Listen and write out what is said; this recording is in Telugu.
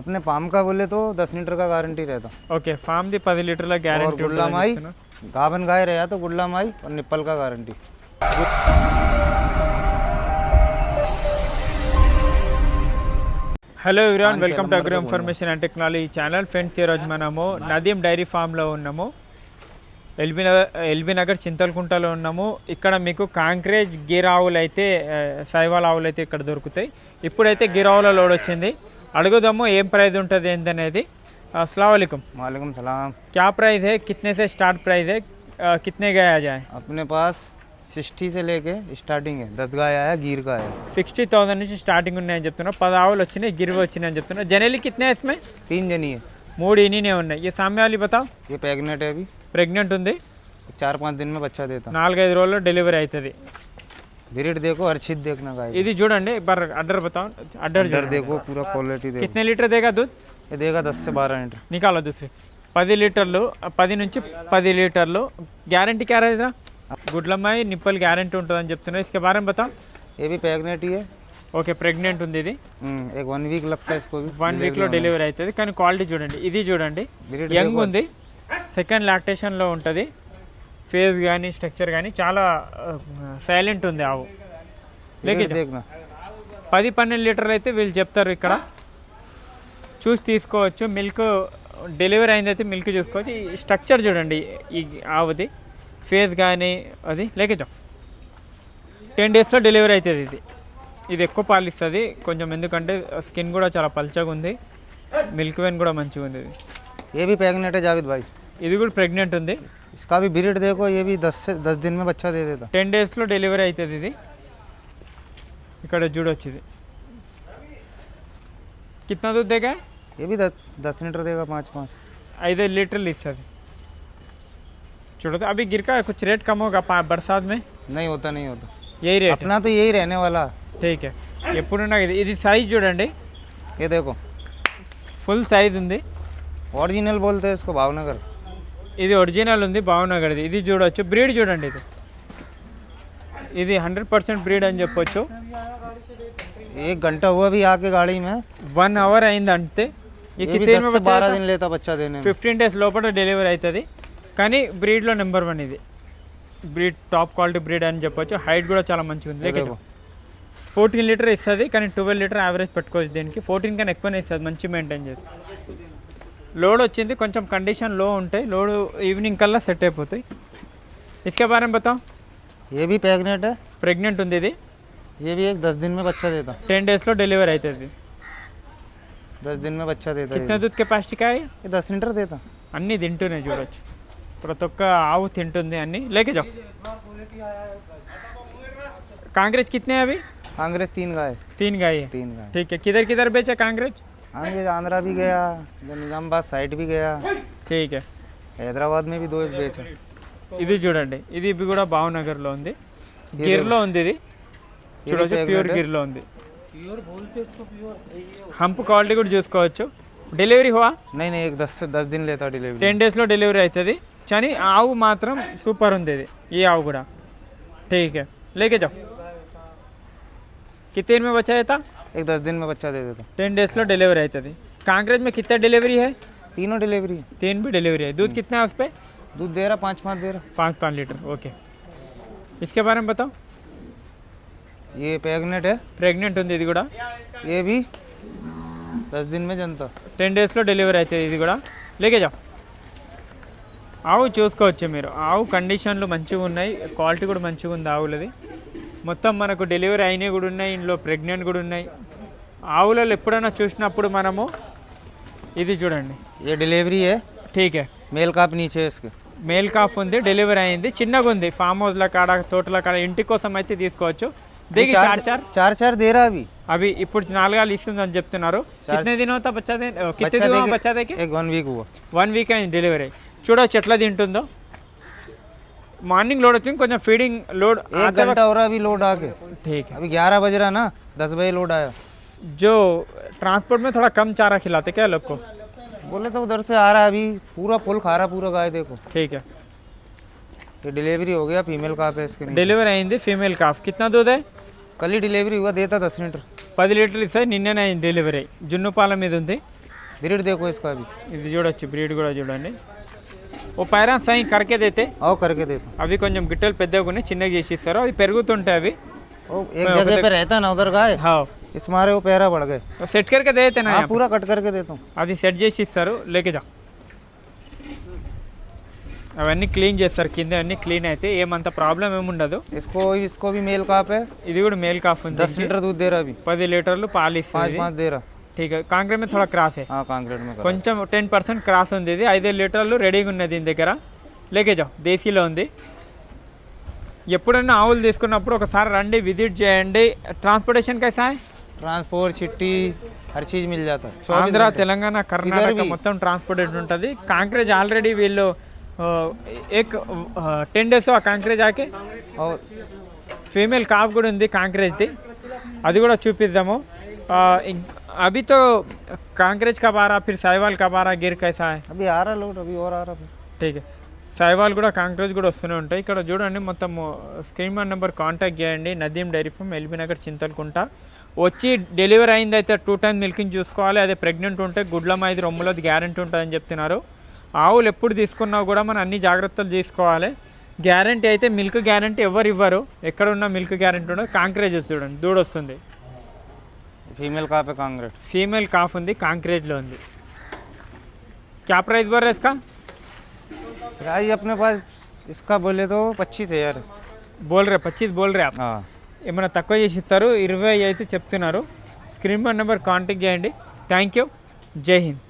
अपने फार्म का बोले तो 10 लीटर का गारंटी रहता। ఓకే ఫామ్ది 10 లీటర్ల और గ్యారెంటీ गुल्ला माई गाभन गाय रहा तो गुल्ला माई और निप्पल का guarantee. Hello everyone welcome to agro information and technology channel. Friends ఈరోజు మనము నదీం డైరీ ఫామ్లో ఉన్నాము. ఎల్బీ నగర్ చింతలకుంటలో ఉన్నాము. ఇక్కడ మీకు కాంక్రేజ్ గిరావులు అయితే సైవాల్ ఆవులు అయితే ఇక్కడ దొరుకుతాయి. ఇప్పుడైతే గిరావుల లోడ్ వచ్చింది. అడుగుదాము ఏం ప్రైస్ ఉంటుంది ఏంటనేది. अस्सलाम वालेकुम. वालेकुम सलाम. क्या प्राइस है, कितने से स्टार्ट प्राइस है, कितने गया जाए? अपने पास 60 से लेके स्टार्टिंग है. 10 गाय आया गिर का है. 60,000 నుంచి స్టార్టింగ్ ఉన్నాయని చెప్తున్నా. 10 ఆవులు వచ్చినాయి, గిరివి వచ్చినాయని చెప్తున్నా. जनरली कितने है इसमें? 3 जनी है. 3 इन्हीं ఉన్నాయి. ये सामने वाली बताओ. ये प्रेग्नेंट है अभी. ప్రెగ్నెంట్ ఉంది. 4-5 दिन में बच्चा देता. 4-5 రోజుల్లో డెలివరీ అవుతుంది. ब्रीड देखो हर्षित देखना गाय. ఇది చూడండి. బర్ అడ్డర్ बताओ. अड्डर देखो पूरा क्वालिटी देखो. कितने लीटर देगा दूध? ये देगा 10 से 12 लीटर. निकालो दूसरी. 10 లీటర్లు, 10 నుంచి 10 లీటర్లు. గ్యారంటీ क्या रहेगा? గుడ్లమ్మాయి నిప్పల్ గ్యారంటీ ఉంటుందని చెప్తున్నా. इसके बारे में बताओ. ये भी प्रेग्नेंट ही है. ఓకే ప్రెగ్నెంట్ ఉంది ఇది. एक 1 वीक लगता है इसको भी. 1 వీక్లో డెలివరీ అవుతుంది. కానీ క్వాలిటీ చూడండి. ఇది చూడండి యంగ్ ఉంది. సెకండ్ లాక్టేషన్లో ఉంటుంది. ఫేస్ కానీ స్ట్రక్చర్ కానీ చాలా సైలెంట్ ఉంది ఆవు. లేక 10-12 లీటర్లు అయితే వీళ్ళు చెప్తారు. ఇక్కడ చూసి తీసుకోవచ్చు. మిల్క్ డెలివరీ అయిందైతే మిల్క్ చూసుకోవచ్చు. ఈ స్ట్రక్చర్ చూడండి ఈ ఆవుది. ఫేస్ కానీ అది లేక 10 డేస్లో డెలివరీ అవుతుంది. ఇది ఎక్కువ పాలు ఇస్తుంది కొంచెం, ఎందుకంటే స్కిన్ కూడా చాలా పల్చగా ఉంది. మిల్క్ వెన్ కూడా మంచిగా ఉంది. ఇది ये भी प्रेग्नेंट है जावेद भाई. ఇది కూడా ప్రెగ్నెంట్ ఉంది. इसका भी ब्रीड देखो. ये भी 10 दिन में बच्चा दे देता. 10 డేస్లో డెలివరీ అవుతుంది. ఇది ఇక్కడ చూడొచ్చు. ఇది కిतना दूध देगा? ये भी 10 लीटर देगा. 5 5 లీటర్లు ఇస్తుంది. చూడదు. अभी गिर का कुछ रेट कम होगा बरसात में? नहीं होता. नहीं होता. यही रेट अपना तो यही रहने वाला. ठीक है. ఎప్పుడున్నా ఇది సైజ్ చూడండి. ये देखो ఫుల్ సైజ్ ఉంది. ओरिजिनल बोलते हैं इसको भावनगर. ఇది ఒరిజినల్ ఉంది భావనగర్ది. ఇది చూడొచ్చు. బ్రీడ్ చూడండి. ఇది 100% బ్రీడ్ అని చెప్పొచ్చు. 1 घंटा हुआ भी आके गाड़ी में. 1 అవర్ అయింది అంతే. ये भी 10 से 12 दिन लेता बच्चा देने में. 15 డేస్ లోపల డెలివరీ అవుతుంది. కానీ బ్రీడ్లో నెంబర్ 1 ఇది. బ్రీడ్ టాప్ క్వాలిటీ బ్రీడ్ అని చెప్పొచ్చు. హైట్ కూడా చాలా మంచిగా ఉంది. లేక 14 లీటర్ ఇస్తుంది. కానీ 12 లీటర్ యావరేజ్ పెట్టుకోవచ్చు. దీనికి 14 కన్నా ఎక్కువనే ఇస్తుంది. మంచి మెయింటైన్ చేసి. లోడ్ వచ్చింది. కొంచెం కండిషన్ లో ఉంటాయి. లోడ్ ఈవినింగ్ కల్లా సెట్ అయిపోతాయి. इसके बारे में बताओ. ये भी प्रेग्नेंट है. ప్రెగ్నెంట్ ఉంది ఇది. ये भी 10 दिन में बच्चा देता. 10 డేస్లో డెలివరీ అవుతుంది. 10 दिन में बच्चा देता. कितना दूध కెపాసిటీ का है? ये 10 लीटर देता. అన్నీ తింటూనే చూడొచ్చు. ప్రతి ఒక్క ఆవు తింటుంది అన్నీ. లేకే जाओ. कांग्रेज कितने हैं अभी? कांग्रेस 3 गाय. 3 गाय है. 3 गाय. ठीक है. किधर किधर बेचा कांग्रेज? आंध्रा भी गया, निजामाबाद साइड भी गया. ठीक है. हैदराबाद में भी 2 बेचा. ఇది చూడండి. ఇది కూడా భావనగర్లో ఉంది. గిర్లో ఉంది. ఇది చూడొచ్చు. ప్యూర్ గిర్లో ఉంది. హంప్ క్వాలిటీ కూడా చూసుకోవచ్చు. డెలివరీ హువా? नहीं नहीं. 10 दिन लेता डिलीवरी. 10 డేస్లో డెలివరీ అవుతుంది. కానీ ఆవు మాత్రం సూపర్ ఉంది. ఇది ఈ ఆవు కూడా. ठीक है. लेके जाओ. कितने में बच्चा देता? 10 दिन में बच्चा दे देता. 10 డేస్లో డెలివరీ అవుతుంది. कांग्रेज में कितना डिलीवरी है? तीनों डिलीवरी. 3 भी डिलीवरी है. दूध कितना है उस पर? दूध दे रहा 5 दे रहा. 5 लीटर. ओके. इसके बारे में बताओ. ये प्रेग्नेंट है. ప్రెగ్నెంట్ ఉంది ఇది కూడా. ये भी 10 दिन में जनता. 10 డేస్లో డెలివరీ అవుతుంది. ఇది కూడా. లేకే जाओ. ఆవు చూసుకోవచ్చు మీరు. ఆవు కండిషన్లు మంచిగా ఉన్నాయి. క్వాలిటీ కూడా మంచిగా ఉంది ఆవులది. మొత్తం మనకు డెలివరీ అయినవి కూడా ఉన్నాయి. ఇందులో ప్రెగ్నెంట్ కూడా ఉన్నాయి. ఆవులలో ఎప్పుడైనా చూసినప్పుడు మనము ఇది చూడండి. ये डिलीवरी है. ठीक है. मेल काप नीचे इसके. మేల్ కాఫ్ ఉంది. డెలివరీ అయింది. చిన్నగా ఉంది. ఫామ్ హౌస్ల కాడ, తోటల కాడ, ఇంటి కోసం అయితే తీసుకోవచ్చు. దిగి 4 दे रहा अभी. అవి ఇప్పుడు 4 ఇస్తుంది అని చెప్తున్నారు. కితనే దిన అవుతా బచ్చా దే? కితనే దిన బచ్చా దేకి? 1 वीक हुआ. 1 వీక్ అయింది డెలివరీ. చూడొచ్చు ఎట్లా తింటుందో. మార్నింగ్ లోడ్ వచ్చింది. కొంచెం ఫీడింగ్ లోడ్ 1 घंटा हो रहा अभी लोड आके. ठीक है. अभी 11 बज रहा ना. 10 बजे लोड आया. जो ट्रांसपोर्ट में थोड़ा कम चारा खिलाते क्या लोग को? बोले तो उधर से आ रहा है. अभी पूरा फुल खा रहा पूरा गाय. देखो. ठीक है. ये डिलीवरी हो गया. फीमेल काफ है इसके. డెలివరీ అయింది. Female cough. कितना दूध है? कल ही डिलीवरी हुआ. देता 10 लीटर. 10 లీటర్లు ఇస్తాయి. నిన్ననే డెలివరీ. జున్ను పాల మీద ఉంది. ब्रीड देखो इसका भी। ఇది చూడొచ్చు, బ్రీడ్ కూడా చూడండి. ఓ పైరా సై కరకే దేతే, आओ करके देता हूँ। అవి కొంచెం గిట్టలు పెద్దగా ఉన్నాయి, చిన్నగా చేసి ఇస్తారు, అవి పెరుగుతుంటాయి అవి. ओ एक जगह पे रहता है ना उधर गाय, హా इस मारे वो पैरा बढ़ गए। సెట్ కరకే దేతే నా, हाँ पूरा कट करके देता हूँ। అది సెట్ చేసి ఇస్తారు, లేకే జా. అవన్నీ క్లీన్ చేస్తారు, కింద అన్ని క్లీన్ అయితే ఏమంత ప్రాబ్లం ఏముండదు. इसको इसको भी मेल काप है, ఇది కూడా మేల్ కాఫ్ ఉంది, 10 लीटर दूध दे रहा अभी, 10 లీటర్లు పాలు ఇస్తుంది. 5 दे रहा। ठीक है, కాంక్రీట్ में थोड़ा క్రాస్ है, हाँ कांक्रीट में करा। కొంచెం 10% క్రాస్ ఉంది. ఇది 5 లీటర్లు రెడీగా ఉన్నది దీని దగ్గర, లేకే జా. దేశీలో ఉంది. ఎప్పుడైనా ఆవులు తీసుకున్నప్పుడు ఒకసారి రండి, విజిట్ చేయండి. ట్రాన్స్పోర్టేషన్ కైసా है? ट्रांसपोर्ट चिट्टी हर चीज मिल जाता है। 24 ఆంధ్ర, घंटे। తెలంగాణ, కర్ణాటక మొత్తం ట్రాన్స్పోర్టేషన్ ఉంటుంది. కాంక్రేజ్ ఆల్రెడీ వీళ్ళు ఏక్ 10 డేస్ ఆ కాంక్రేజ్ ఆకే और ఫీమేల్ కాఫ్ కూడా ఉంది కాంక్రేజ్ది, అది కూడా చూపిద్దాము. अभी तो कांक्रेज का बारा, फिर साहिवाल का बारा, गिर कैसा है? अभी आ रहा लोड, अभी और आ रहा था। ठीक है, సాయివాల్ కూడా కాంక్రేజ్ కూడా వస్తూనే ఉంటాయి. ఇక్కడ చూడండి మొత్తం స్క్రీన్ మీద నెంబర్ కాంటాక్ట్ చేయండి. Nadeem dairy farm, LB Nagar, Chintalakunta. వచ్చి డెలివరీ అయింది అయితే 2 టైమ్ మిల్కింగ్ చూసుకోవాలి. అదే ప్రెగ్నెంట్ ఉంటే గుడ్లమ్మ 5 రొమ్ములది గ్యారెంటీ ఉంటుందని చెప్తున్నారు. ఆవులు ఎప్పుడు తీసుకున్నా కూడా మనం అన్ని జాగ్రత్తలు తీసుకోవాలి. గ్యారెంటీ అయితే మిల్క్ గ్యారెంటీ ఎవరు ఇవ్వరు, ఎక్కడ ఉన్న మిల్క్ గ్యారెంటీ ఉండదు. కాంక్రేజ్ చూడండి, దూడ వస్తుంది, फीमेल काप है कांक्रीट। ఫీమేల్ కాఫ్ ఉంది, కాంక్రేజ్లో ఉంది. क्या प्राइस बोल रहे इसका? गाय अपने पास इसका बोले तो 25,000 बोल रहे 25 बोल रहे आप. हाँ ఏమైనా తక్కువ చేసి ఇస్తారు, 20 అయితే చెప్తున్నారు. స్క్రీన్ పై నెంబర్ కాంటాక్ట్ చేయండి. థ్యాంక్ యూ, జై హింద్.